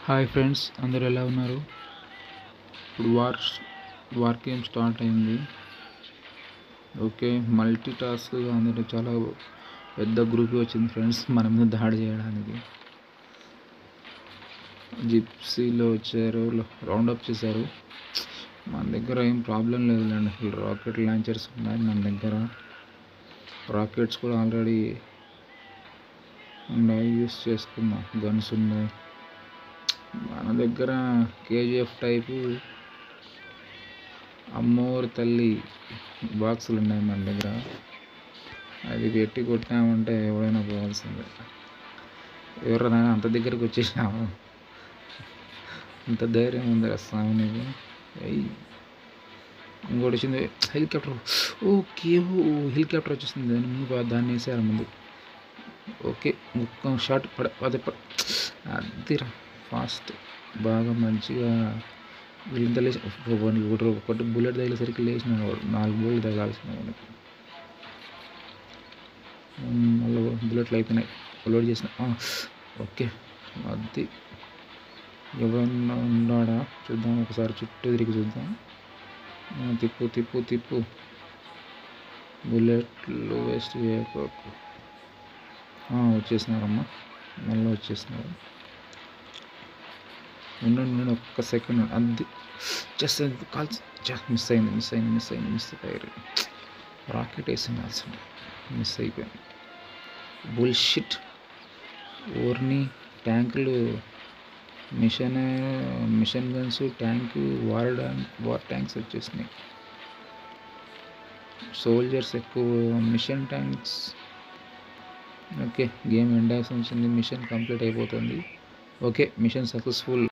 Hi friends, అందరూ ఎలా ఉన్నారు? ఇప్పుడు వార్ గేమ్ స్టార్ట్ అయింది. ఓకే, మల్టీ టాస్క్ అందరూ చాలా పెద్ద గ్రూప్ వచ్చింది ఫ్రెండ్స్ మన మీద దాడి చేయడానికి. జిప్సీలో వచ్చారు, రౌండప్ చేశారు. మన దగ్గర ఏం ప్రాబ్లం లేదులేండి. రాకెట్ లాంచర్స్ ఉన్నాయి మన దగ్గర. రాకెట్స్ కూడా ఆల్రెడీ ఉన్నాయి, యూస్ చేసుకున్నాం. గన్స్ ఉన్నాయి మన దగ్గర. కేజీఎఫ్ టైపు అమ్మోరు తల్లి బాక్సులు ఉన్నాయి మన దగ్గర. అది పెట్టి కొట్టామంటే ఎవడైనా పోవాల్సిందే. ఎవరైనా అంత దగ్గరికి వచ్చేసాము, అంత ధైర్యం ఉంది స్వామి నీకు. ఇంకోటి వచ్చింది హెలికాప్టర్. ఓకే, హెలికాప్టర్ వచ్చేసింది. దాని ముందు దాన్ని వేసారు ముందు. ఓకే, ఇంకొక షాట్ అదే అదిరా ఫాస్ట్ బాగా మంచిగా వీళ్ళంతా లేచి ఒకటి బుల్లెట్ తగిలేసరికి లేచిన 4 బుల్లెట్ తగాల్సిన మనకి. మళ్ళీ బుల్లెట్లు అయిపోయినాయి, లోడ్ చేసిన. ఓకే, అది ఎవరన్నా ఉన్నాడా చూద్దాం, ఒకసారి చుట్టూ తిరిగి చూద్దాం. తిప్పు తిప్పు తిప్పు, బుల్లెట్లు వేస్ట్ చేయకపోకు. వచ్చేసినారమ్మా, మళ్ళీ వచ్చేసినారు. ఉండండి ఒక్క సెకండ్. అది జస్ట్ కాల్స్ మిస్ అయ్యారు. రాకెట్ వేసింది, మిస్ అయిపోయింది. బుల్షిట్. ఓర్ని ట్యాంకులు, machine guns, tank, war tanks వచ్చేసినాయి. సోల్జర్స్ ఎక్కువ, mission tanks. Okay, game end వచ్చింది, మిషన్ కంప్లీట్ అయిపోతుంది. Okay, mission successful.